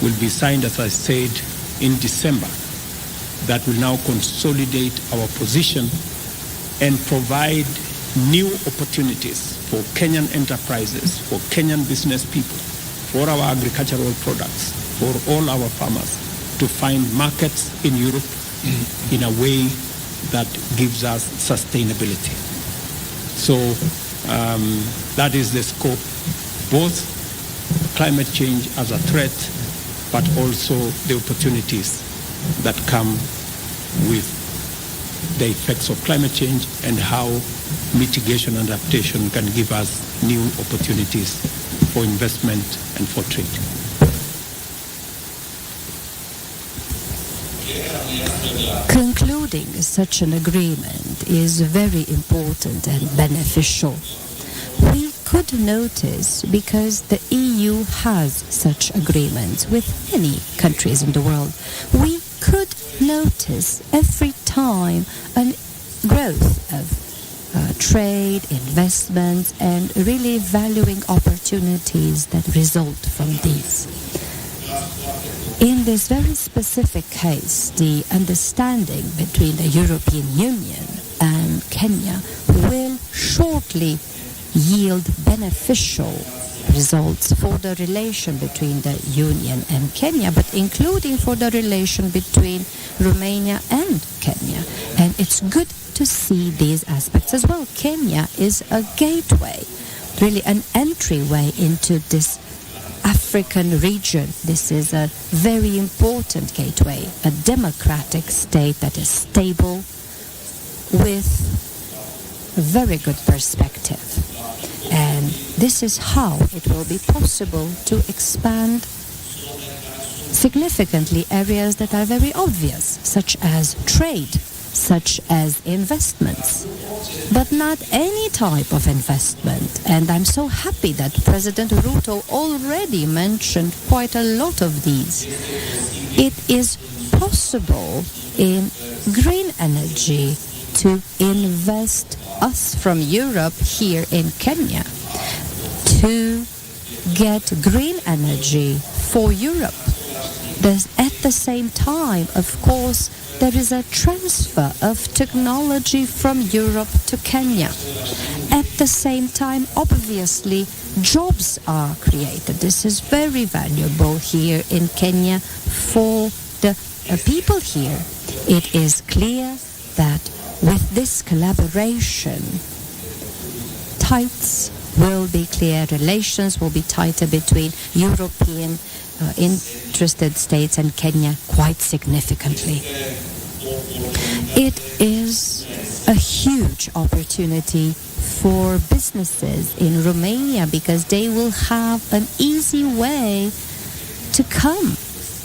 will be signed, as I said, in December. That will now consolidate our position and provide new opportunities for Kenyan enterprises, for Kenyan business people, for our agricultural products, for all our farmers to find markets in Europe in a way that gives us sustainability. So that is the scope, both climate change as a threat, but also the opportunities that come with the effects of climate change, and how mitigation and adaptation can give us new opportunities for investment and for trade. Concluding such an agreement is very important and beneficial. We could notice, because the EU has such agreements with many countries in the world, we could notice every time a growth of trade, investments, and really valuing opportunities that result from these. In this very specific case, the understanding between the European Union and Kenya will shortly yield beneficial results for the relation between the Union and Kenya, but including for the relation between Romania and Kenya. And it's good to see these aspects as well. Kenya is a gateway, really an entryway into this African region. This is a very important gateway, a democratic state that is stable with a very good perspective. And this is how it will be possible to expand significantly areas that are very obvious, such as trade, such as investments, but not any type of investment. And I'm so happy that President Ruto already mentioned quite a lot of these. It is possible in green energy to invest us from Europe here in Kenya to get green energy for Europe. At the same time, of course, there is a transfer of technology from Europe to Kenya. At the same time, obviously, jobs are created. This is very valuable here in Kenya for the people here. It is clear that with this collaboration, tights will be clear, relations will be tighter between European interested states and Kenya quite significantly. It is a huge opportunity for businesses in Romania because they will have an easy way to come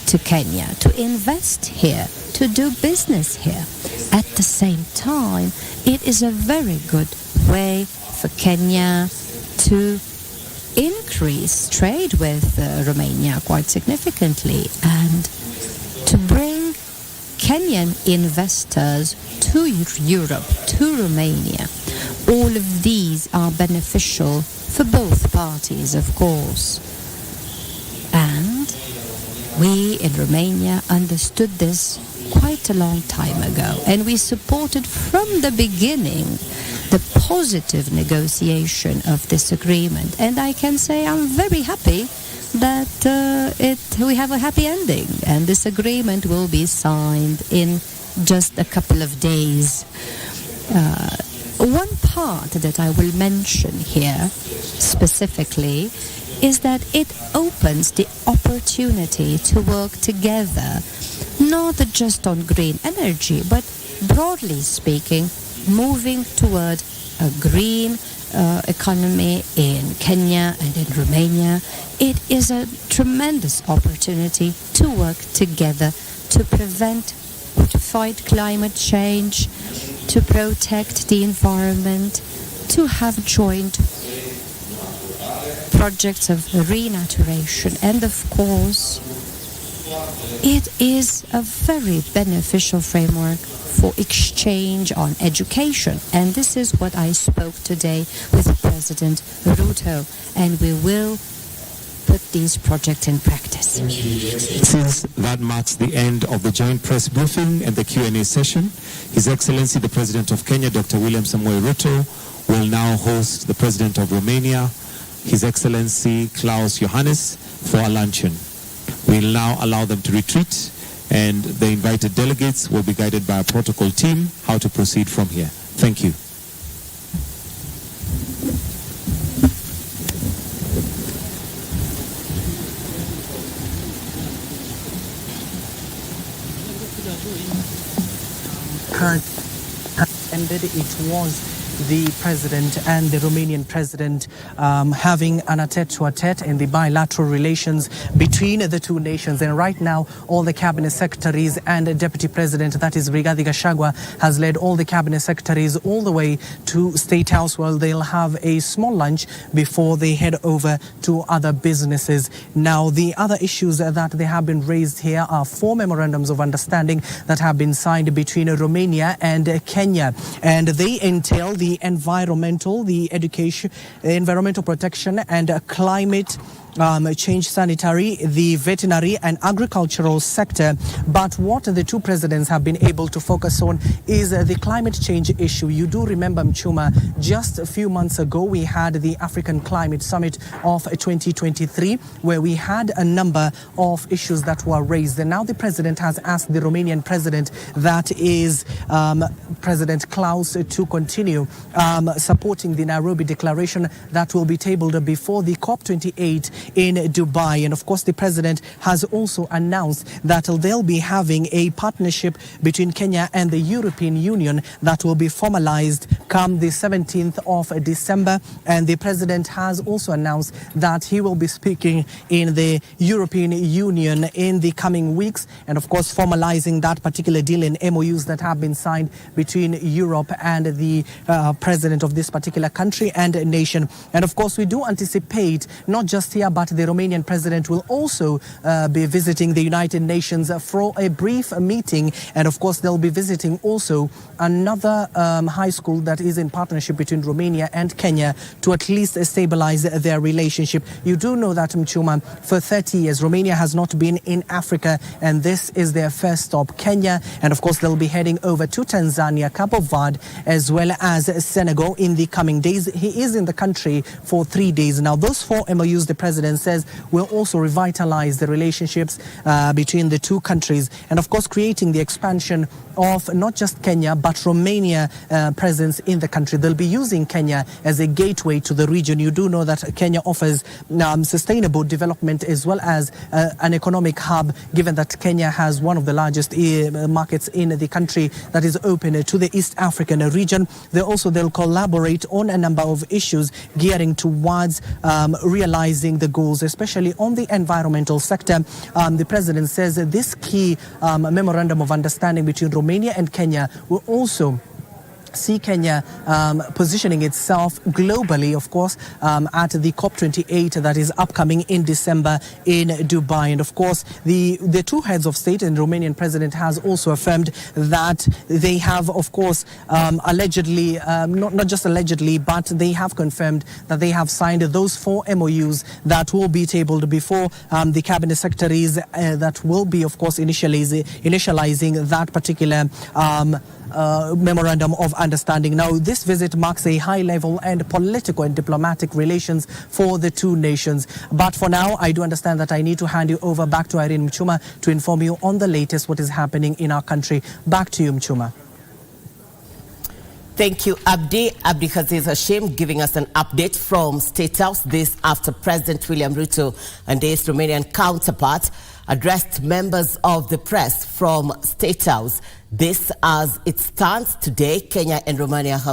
to Kenya, to invest here, to do business here. At the same time, it is a very good way for Kenya to increase trade with Romania quite significantly and to bring Kenyan investors to Europe, to Romania. All of these are beneficial for both parties, of course. And we in Romania understood this quite a long time ago, and we supported from the beginning the positive negotiation of this agreement. And I can say I'm very happy that we have a happy ending, and this agreement will be signed in just a couple of days. One part that I will mention here specifically is that it opens the opportunity to work together, not just on green energy, but broadly speaking, moving toward a green economy in Kenya and in Romania. It is a tremendous opportunity to work together to fight climate change, to protect the environment, to have joint projects of renaturation, and of course, it is a very beneficial framework for exchange on education. And this is what I spoke today with President Ruto, and we will put these projects in practice. Since that marks the end of the joint press briefing and the Q&A session, His Excellency the President of Kenya, Dr. William Samoei Ruto, will now host the President of Romania, His Excellency Klaus Iohannis, for a luncheon. We'll now allow them to retreat, and the invited delegates will be guided by a protocol team how to proceed from here. Thank you. And it was the president and the Romanian president having an a-tete-to-a-tete in the bilateral relations between the two nations. And right now, all the cabinet secretaries and the deputy president, that is Rigathi Gachagua, has led all the cabinet secretaries all the way to State House, where they'll have a small lunch before they head over to other businesses. Now, the other issues that they have been raised here are 4 memorandums of understanding that have been signed between Romania and Kenya, and they entail the environmental, the education, environmental protection and climate change, sanitary, the veterinary and agricultural sector. But what the two presidents have been able to focus on is the climate change issue. You do remember, Mchuma, just a few months ago we had the African Climate Summit of 2023, where we had a number of issues that were raised. And now the president has asked the Romanian president, that is President Klaus, to continue supporting the Nairobi Declaration that will be tabled before the COP28 in Dubai. And of course, the president has also announced that they'll be having a partnership between Kenya and the European Union that will be formalized come the 17th of December. And the president has also announced that he will be speaking in the European Union in the coming weeks, and of course formalizing that particular deal in MOUs that have been signed between Europe and the president of this particular country and nation. And of course, we do anticipate not just here, but the Romanian president will also be visiting the United Nations for a brief meeting. And of course, they'll be visiting also another high school that is in partnership between Romania and Kenya to at least stabilize their relationship. You do know that, Mchuma, for 30 years, Romania has not been in Africa, and this is their first stop, Kenya. And of course, they'll be heading over to Tanzania, Cabo Verde, as well as Senegal in the coming days. He is in the country for 3 days. Now, those 4 MOUs, the president says, will also revitalize the relationships between the two countries, and of course creating the expansion of not just Kenya but Romania presence in the country. They'll be using Kenya as a gateway to the region. You do know that Kenya offers sustainable development as well as an economic hub, given that Kenya has one of the largest markets in the country that is open to the East African region. They'll collaborate on a number of issues gearing towards realizing the goals, especially on the environmental sector. The president says that this key memorandum of understanding between Romania and Kenya will also see Kenya positioning itself globally, of course, at the COP28 that is upcoming in December in Dubai. And of course, the two heads of state and Romanian president has also affirmed that they have, of course, allegedly, not just allegedly, but they have confirmed that they have signed those 4 MOUs that will be tabled before the cabinet secretaries that will be, of course, initializing that particular memorandum of understanding. Now, this visit marks a high-level and political and diplomatic relations for the two nations. But for now, I do understand that I need to hand you over back to Irene Mchuma to inform you on the latest, what is happening in our country. Back to you, Mchuma. Thank you, Abdi. Abdi Aziz Hashim giving us an update from State House. This after President William Ruto and his Romanian counterpart addressed members of the press from State House. This as it stands today, Kenya and Romania have